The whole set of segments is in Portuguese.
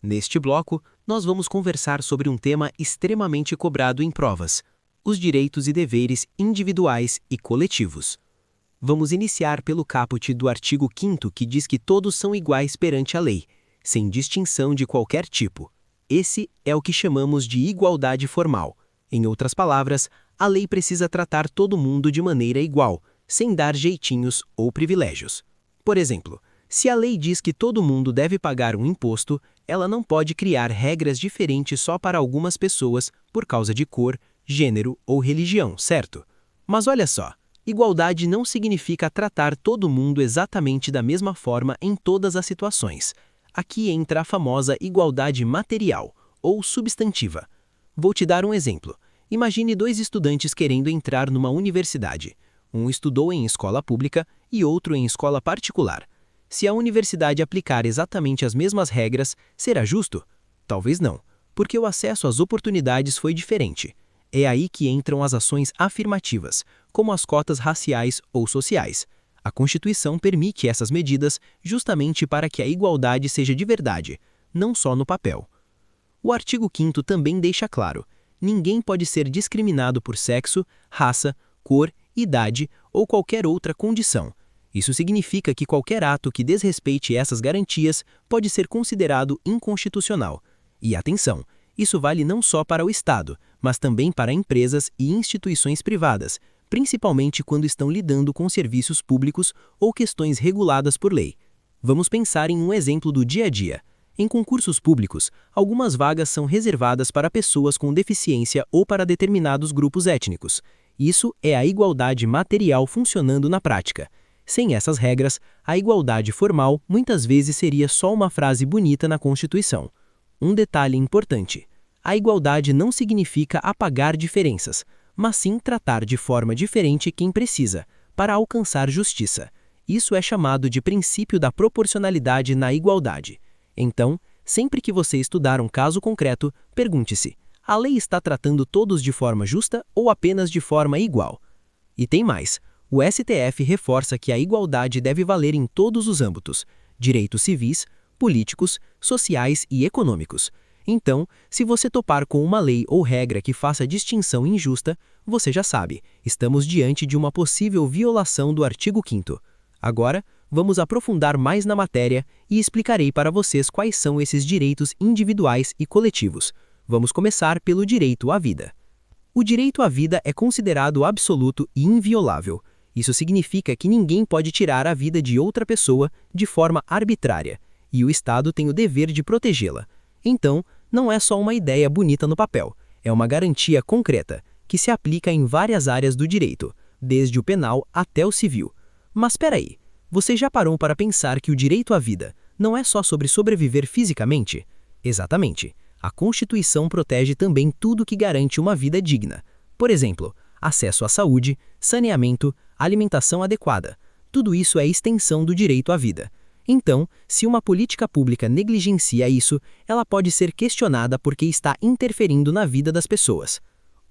Neste bloco, nós vamos conversar sobre um tema extremamente cobrado em provas: os direitos e deveres individuais e coletivos. Vamos iniciar pelo caput do artigo 5º, que diz que todos são iguais perante a lei, sem distinção de qualquer tipo. Esse é o que chamamos de igualdade formal. Em outras palavras, a lei precisa tratar todo mundo de maneira igual, sem dar jeitinhos ou privilégios. Por exemplo, se a lei diz que todo mundo deve pagar um imposto, ela não pode criar regras diferentes só para algumas pessoas por causa de cor, gênero ou religião, certo? Mas olha só, igualdade não significa tratar todo mundo exatamente da mesma forma em todas as situações. Aqui entra a famosa igualdade material, ou substantiva. Vou te dar um exemplo. Imagine dois estudantes querendo entrar numa universidade. Um estudou em escola pública e outro em escola particular. Se a universidade aplicar exatamente as mesmas regras, será justo? Talvez não, porque o acesso às oportunidades foi diferente. É aí que entram as ações afirmativas, como as cotas raciais ou sociais. A Constituição permite essas medidas justamente para que a igualdade seja de verdade, não só no papel. O artigo 5º também deixa claro: ninguém pode ser discriminado por sexo, raça, cor, idade ou qualquer outra condição. Isso significa que qualquer ato que desrespeite essas garantias pode ser considerado inconstitucional. E atenção, isso vale não só para o Estado, mas também para empresas e instituições privadas, principalmente quando estão lidando com serviços públicos ou questões reguladas por lei. Vamos pensar em um exemplo do dia a dia. Em concursos públicos, algumas vagas são reservadas para pessoas com deficiência ou para determinados grupos étnicos. Isso é a igualdade material funcionando na prática. Sem essas regras, a igualdade formal muitas vezes seria só uma frase bonita na Constituição. Um detalhe importante: a igualdade não significa apagar diferenças, mas sim tratar de forma diferente quem precisa, para alcançar justiça. Isso é chamado de princípio da proporcionalidade na igualdade. Então, sempre que você estudar um caso concreto, pergunte-se: a lei está tratando todos de forma justa ou apenas de forma igual? E tem mais: o STF reforça que a igualdade deve valer em todos os âmbitos: direitos civis, políticos, sociais e econômicos. Então, se você topar com uma lei ou regra que faça distinção injusta, você já sabe, estamos diante de uma possível violação do artigo 5º. Agora, vamos aprofundar mais na matéria e explicarei para vocês quais são esses direitos individuais e coletivos. Vamos começar pelo direito à vida. O direito à vida é considerado absoluto e inviolável. Isso significa que ninguém pode tirar a vida de outra pessoa de forma arbitrária, e o Estado tem o dever de protegê-la. Então, não é só uma ideia bonita no papel, é uma garantia concreta, que se aplica em várias áreas do direito, desde o penal até o civil. Mas espera aí, você já parou para pensar que o direito à vida não é só sobre sobreviver fisicamente? Exatamente. A Constituição protege também tudo que garante uma vida digna. Por exemplo, acesso à saúde, saneamento, alimentação adequada. Tudo isso é extensão do direito à vida. Então, se uma política pública negligencia isso, ela pode ser questionada porque está interferindo na vida das pessoas.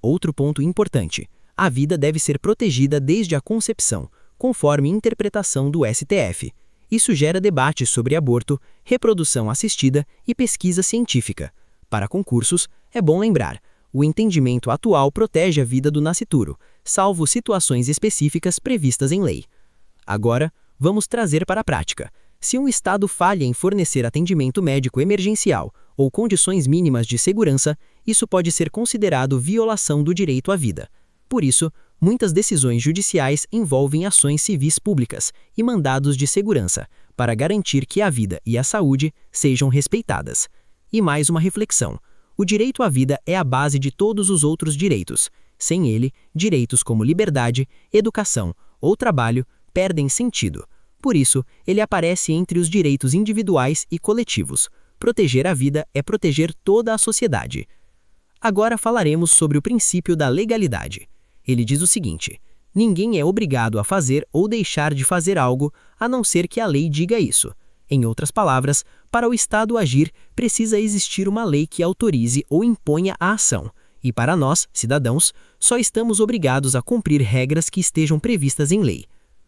Outro ponto importante: a vida deve ser protegida desde a concepção, conforme interpretação do STF. Isso gera debates sobre aborto, reprodução assistida e pesquisa científica. Para concursos, é bom lembrar: o entendimento atual protege a vida do nascituro, salvo situações específicas previstas em lei. Agora, vamos trazer para a prática. Se um Estado falha em fornecer atendimento médico emergencial ou condições mínimas de segurança, isso pode ser considerado violação do direito à vida. Por isso, muitas decisões judiciais envolvem ações civis públicas e mandados de segurança, para garantir que a vida e a saúde sejam respeitadas. E mais uma reflexão: o direito à vida é a base de todos os outros direitos. Sem ele, direitos como liberdade, educação ou trabalho perdem sentido. Por isso, ele aparece entre os direitos individuais e coletivos. Proteger a vida é proteger toda a sociedade. Agora falaremos sobre o princípio da legalidade. Ele diz o seguinte: ninguém é obrigado a fazer ou deixar de fazer algo, a não ser que a lei diga isso. Em outras palavras, para o Estado agir, precisa existir uma lei que autorize ou imponha a ação. E para nós, cidadãos, só estamos obrigados a cumprir regras que estejam previstas em lei.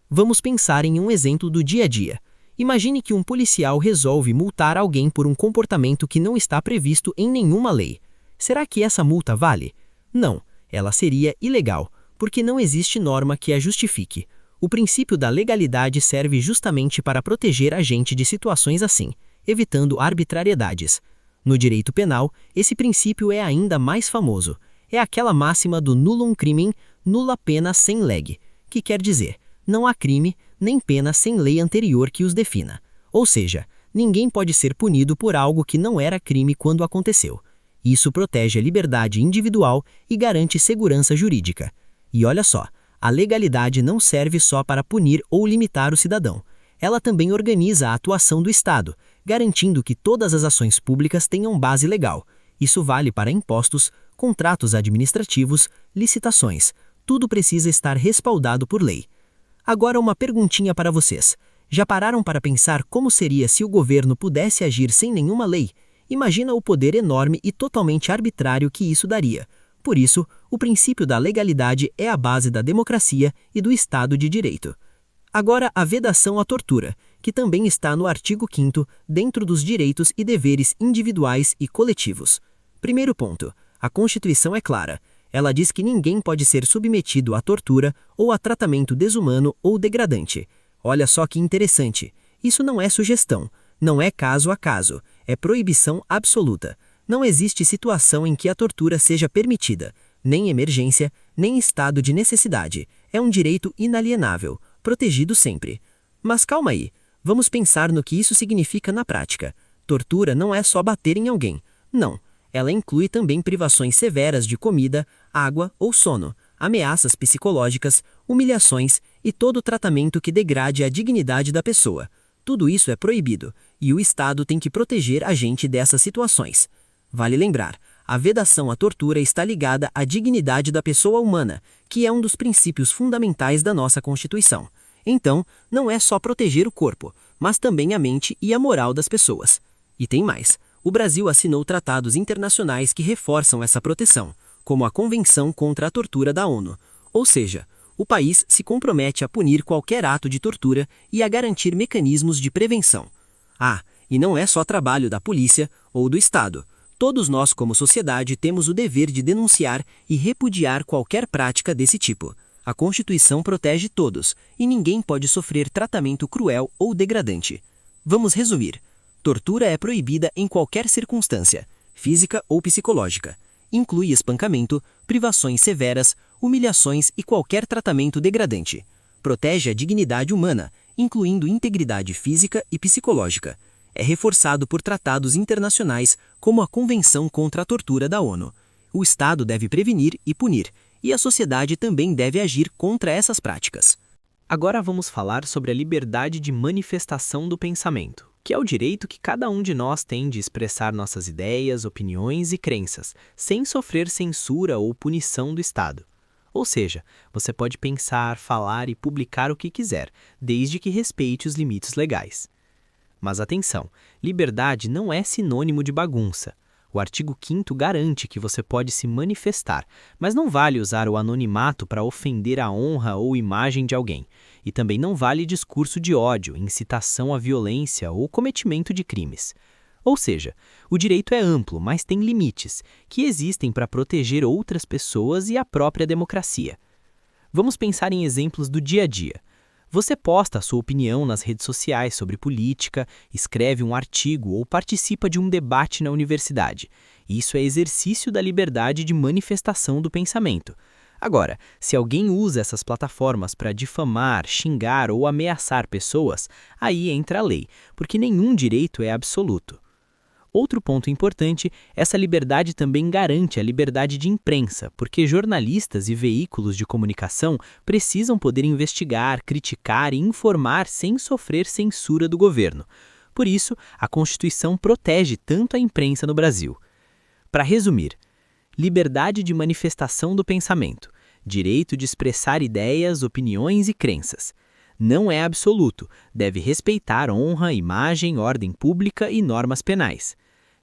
Vamos pensar em um exemplo do dia a dia. Imagine que um policial resolve multar alguém por um comportamento que não está previsto em nenhuma lei. Será que essa multa vale? Não, ela seria ilegal, porque não existe norma que a justifique. O princípio da legalidade serve justamente para proteger a gente de situações assim, evitando arbitrariedades. No direito penal, esse princípio é ainda mais famoso. É aquela máxima do nullum crimen, nulla pena sem lege, que quer dizer, não há crime, nem pena sem lei anterior que os defina. Ou seja, ninguém pode ser punido por algo que não era crime quando aconteceu. Isso protege a liberdade individual e garante segurança jurídica. E olha só, a legalidade não serve só para punir ou limitar o cidadão. Ela também organiza a atuação do Estado, garantindo que todas as ações públicas tenham base legal. Isso vale para impostos, contratos administrativos, licitações. Tudo precisa estar respaldado por lei. Agora uma perguntinha para vocês. Já pararam para pensar como seria se o governo pudesse agir sem nenhuma lei? Imagina o poder enorme e totalmente arbitrário que isso daria. Por isso, o princípio da legalidade é a base da democracia e do Estado de Direito. Agora, a vedação à tortura, que também está no artigo 5º, dentro dos direitos e deveres individuais e coletivos. Primeiro ponto, a Constituição é clara. Ela diz que ninguém pode ser submetido à tortura ou a tratamento desumano ou degradante. Olha só que interessante. Isso não é sugestão, não é caso a caso, é proibição absoluta. Não existe situação em que a tortura seja permitida, nem emergência, nem estado de necessidade. É um direito inalienável, protegido sempre. Mas calma aí, vamos pensar no que isso significa na prática. Tortura não é só bater em alguém. Não. Ela inclui também privações severas de comida, água ou sono, ameaças psicológicas, humilhações e todo tratamento que degrade a dignidade da pessoa. Tudo isso é proibido, e o Estado tem que proteger a gente dessas situações. Vale lembrar, a vedação à tortura está ligada à dignidade da pessoa humana, que é um dos princípios fundamentais da nossa Constituição. Então, não é só proteger o corpo, mas também a mente e a moral das pessoas. E tem mais. O Brasil assinou tratados internacionais que reforçam essa proteção, como a Convenção contra a Tortura da ONU. Ou seja, o país se compromete a punir qualquer ato de tortura e a garantir mecanismos de prevenção. Ah, e não é só trabalho da polícia ou do Estado. Todos nós, como sociedade, temos o dever de denunciar e repudiar qualquer prática desse tipo. A Constituição protege todos, e ninguém pode sofrer tratamento cruel ou degradante. Vamos resumir. Tortura é proibida em qualquer circunstância, física ou psicológica. Inclui espancamento, privações severas, humilhações e qualquer tratamento degradante. Protege a dignidade humana, incluindo integridade física e psicológica. É reforçado por tratados internacionais como a Convenção contra a Tortura da ONU. O Estado deve prevenir e punir, e a sociedade também deve agir contra essas práticas. Agora vamos falar sobre a liberdade de manifestação do pensamento, que é o direito que cada um de nós tem de expressar nossas ideias, opiniões e crenças, sem sofrer censura ou punição do Estado. Ou seja, você pode pensar, falar e publicar o que quiser, desde que respeite os limites legais. Mas atenção, liberdade não é sinônimo de bagunça. O artigo 5º garante que você pode se manifestar, mas não vale usar o anonimato para ofender a honra ou imagem de alguém. E também não vale discurso de ódio, incitação à violência ou cometimento de crimes. Ou seja, o direito é amplo, mas tem limites, que existem para proteger outras pessoas e a própria democracia. Vamos pensar em exemplos do dia a dia. Você posta a sua opinião nas redes sociais sobre política, escreve um artigo ou participa de um debate na universidade. Isso é exercício da liberdade de manifestação do pensamento. Agora, se alguém usa essas plataformas para difamar, xingar ou ameaçar pessoas, aí entra a lei, porque nenhum direito é absoluto. Outro ponto importante, essa liberdade também garante a liberdade de imprensa, porque jornalistas e veículos de comunicação precisam poder investigar, criticar e informar sem sofrer censura do governo. Por isso, a Constituição protege tanto a imprensa no Brasil. Para resumir, liberdade de manifestação do pensamento, direito de expressar ideias, opiniões e crenças. Não é absoluto, deve respeitar honra, imagem, ordem pública e normas penais.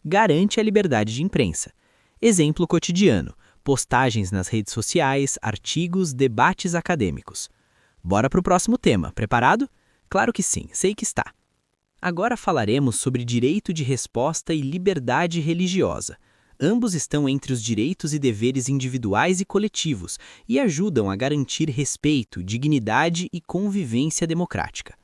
Garante a liberdade de imprensa. Exemplo cotidiano, postagens nas redes sociais, artigos, debates acadêmicos. Bora para o próximo tema, preparado? Claro que sim, sei que está. Agora falaremos sobre direito de resposta e liberdade religiosa. Ambos estão entre os direitos e deveres individuais e coletivos e ajudam a garantir respeito, dignidade e convivência democrática.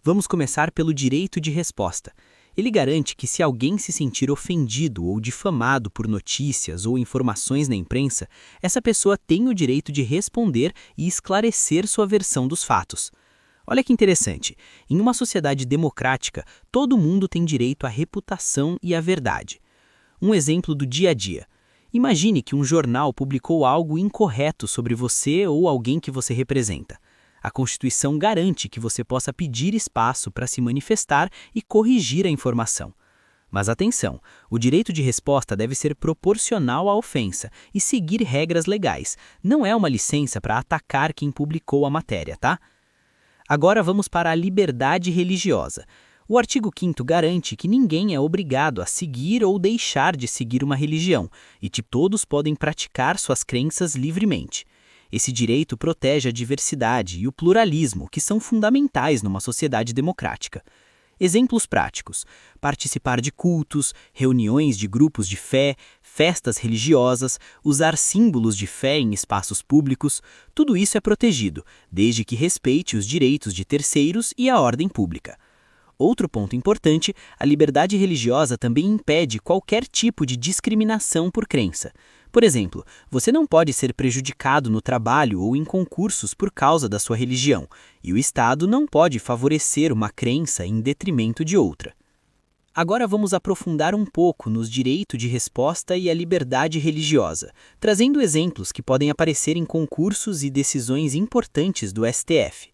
Vamos começar pelo direito de resposta. Ele garante que se alguém se sentir ofendido ou difamado por notícias ou informações na imprensa, essa pessoa tem o direito de responder e esclarecer sua versão dos fatos. Olha que interessante, em uma sociedade democrática, todo mundo tem direito à reputação e à verdade. Um exemplo do dia a dia. Imagine que um jornal publicou algo incorreto sobre você ou alguém que você representa. A Constituição garante que você possa pedir espaço para se manifestar e corrigir a informação. Mas atenção, o direito de resposta deve ser proporcional à ofensa e seguir regras legais. Não é uma licença para atacar quem publicou a matéria, tá? Agora vamos para a liberdade religiosa. O artigo 5º garante que ninguém é obrigado a seguir ou deixar de seguir uma religião e que todos podem praticar suas crenças livremente. Esse direito protege a diversidade e o pluralismo, que são fundamentais numa sociedade democrática. Exemplos práticos: participar de cultos, reuniões de grupos de fé, festas religiosas, usar símbolos de fé em espaços públicos, tudo isso é protegido, desde que respeite os direitos de terceiros e a ordem pública. Outro ponto importante, a liberdade religiosa também impede qualquer tipo de discriminação por crença. Por exemplo, você não pode ser prejudicado no trabalho ou em concursos por causa da sua religião, e o Estado não pode favorecer uma crença em detrimento de outra. Agora vamos aprofundar um pouco nos direitos de resposta e a liberdade religiosa, trazendo exemplos que podem aparecer em concursos e decisões importantes do STF.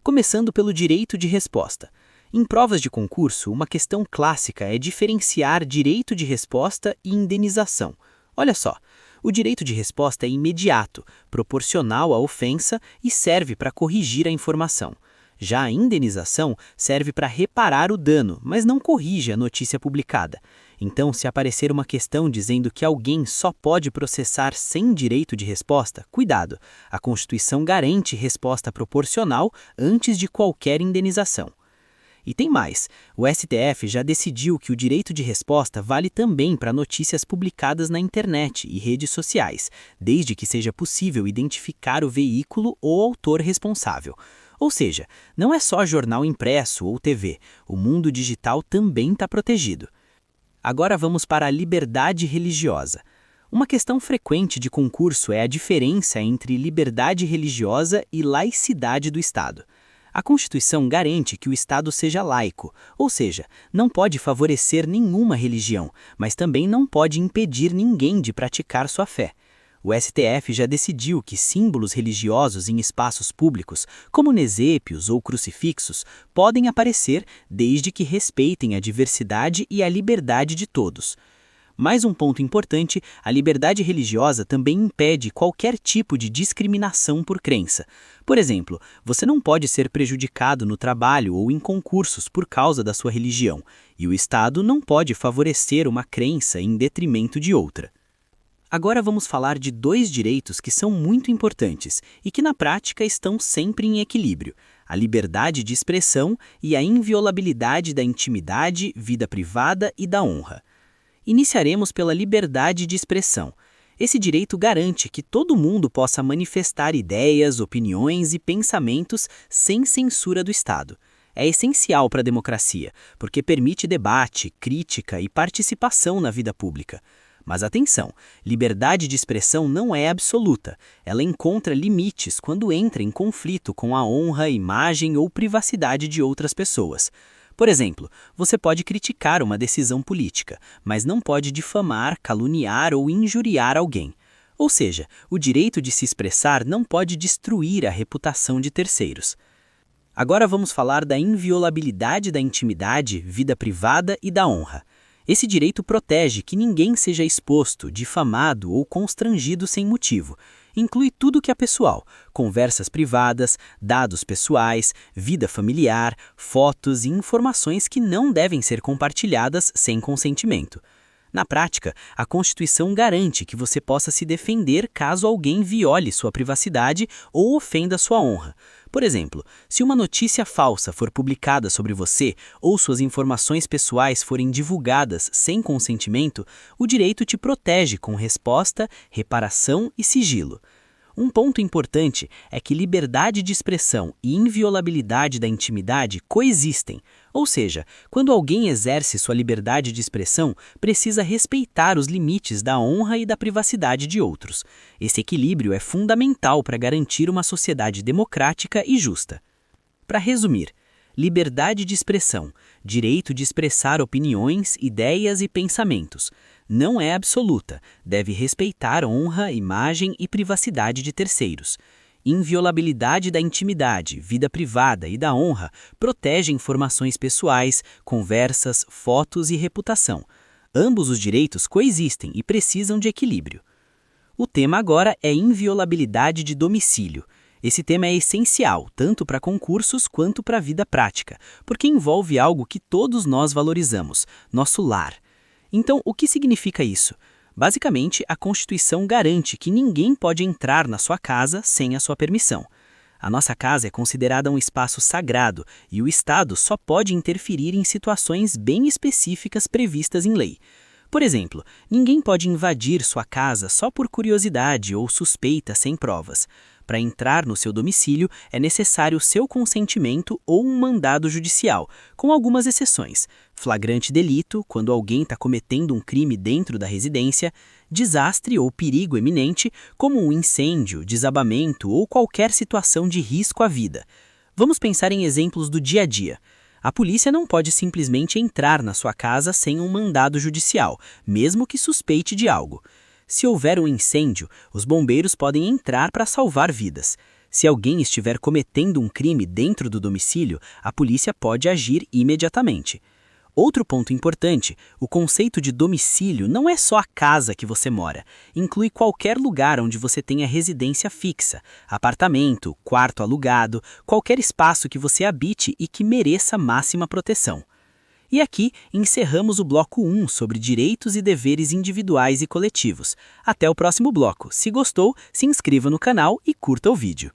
Começando pelo direito de resposta. Em provas de concurso, uma questão clássica é diferenciar direito de resposta e indenização. Olha só, o direito de resposta é imediato, proporcional à ofensa e serve para corrigir a informação. Já a indenização serve para reparar o dano, mas não corrige a notícia publicada. Então, se aparecer uma questão dizendo que alguém só pode processar sem direito de resposta, cuidado, a Constituição garante resposta proporcional antes de qualquer indenização. E tem mais, o STF já decidiu que o direito de resposta vale também para notícias publicadas na internet e redes sociais, desde que seja possível identificar o veículo ou autor responsável. Ou seja, não é só jornal impresso ou TV, o mundo digital também está protegido. Agora vamos para a liberdade religiosa. Uma questão frequente de concurso é a diferença entre liberdade religiosa e laicidade do Estado. A Constituição garante que o Estado seja laico, ou seja, não pode favorecer nenhuma religião, mas também não pode impedir ninguém de praticar sua fé. O STF já decidiu que símbolos religiosos em espaços públicos, como nesépios ou crucifixos, podem aparecer desde que respeitem a diversidade e a liberdade de todos. Mais um ponto importante, a liberdade religiosa também impede qualquer tipo de discriminação por crença. Por exemplo, você não pode ser prejudicado no trabalho ou em concursos por causa da sua religião, e o Estado não pode favorecer uma crença em detrimento de outra. Agora vamos falar de dois direitos que são muito importantes e que na prática estão sempre em equilíbrio: a liberdade de expressão e a inviolabilidade da intimidade, vida privada e da honra. Iniciaremos pela liberdade de expressão. Esse direito garante que todo mundo possa manifestar ideias, opiniões e pensamentos sem censura do Estado. É essencial para a democracia, porque permite debate, crítica e participação na vida pública. Mas atenção, liberdade de expressão não é absoluta. Ela encontra limites quando entra em conflito com a honra, imagem ou privacidade de outras pessoas. Por exemplo, você pode criticar uma decisão política, mas não pode difamar, caluniar ou injuriar alguém. Ou seja, o direito de se expressar não pode destruir a reputação de terceiros. Agora vamos falar da inviolabilidade da intimidade, vida privada e da honra. Esse direito protege que ninguém seja exposto, difamado ou constrangido sem motivo. Inclui tudo que é pessoal: conversas privadas, dados pessoais, vida familiar, fotos e informações que não devem ser compartilhadas sem consentimento. Na prática, a Constituição garante que você possa se defender caso alguém viole sua privacidade ou ofenda sua honra. Por exemplo, se uma notícia falsa for publicada sobre você ou suas informações pessoais forem divulgadas sem consentimento, o direito te protege com resposta, reparação e sigilo. Um ponto importante é que liberdade de expressão e inviolabilidade da intimidade coexistem, ou seja, quando alguém exerce sua liberdade de expressão, precisa respeitar os limites da honra e da privacidade de outros. Esse equilíbrio é fundamental para garantir uma sociedade democrática e justa. Para resumir, liberdade de expressão, direito de expressar opiniões, ideias e pensamentos. Não é absoluta, deve respeitar honra, imagem e privacidade de terceiros. Inviolabilidade da intimidade, vida privada e da honra protege informações pessoais, conversas, fotos e reputação. Ambos os direitos coexistem e precisam de equilíbrio. O tema agora é inviolabilidade de domicílio. Esse tema é essencial, tanto para concursos quanto para a vida prática, porque envolve algo que todos nós valorizamos, nosso lar. Então, o que significa isso? Basicamente, a Constituição garante que ninguém pode entrar na sua casa sem a sua permissão. A nossa casa é considerada um espaço sagrado e o Estado só pode interferir em situações bem específicas previstas em lei. Por exemplo, ninguém pode invadir sua casa só por curiosidade ou suspeita sem provas. Para entrar no seu domicílio, é necessário seu consentimento ou um mandado judicial, com algumas exceções. Flagrante delito, quando alguém está cometendo um crime dentro da residência, desastre ou perigo eminente, como um incêndio, desabamento ou qualquer situação de risco à vida. Vamos pensar em exemplos do dia a dia. A polícia não pode simplesmente entrar na sua casa sem um mandado judicial, mesmo que suspeite de algo. Se houver um incêndio, os bombeiros podem entrar para salvar vidas. Se alguém estiver cometendo um crime dentro do domicílio, a polícia pode agir imediatamente. Outro ponto importante, o conceito de domicílio não é só a casa que você mora. Inclui qualquer lugar onde você tenha residência fixa, apartamento, quarto alugado, qualquer espaço que você habite e que mereça máxima proteção. E aqui encerramos o bloco 1 sobre direitos e deveres individuais e coletivos. Até o próximo bloco. Se gostou, se inscreva no canal e curta o vídeo.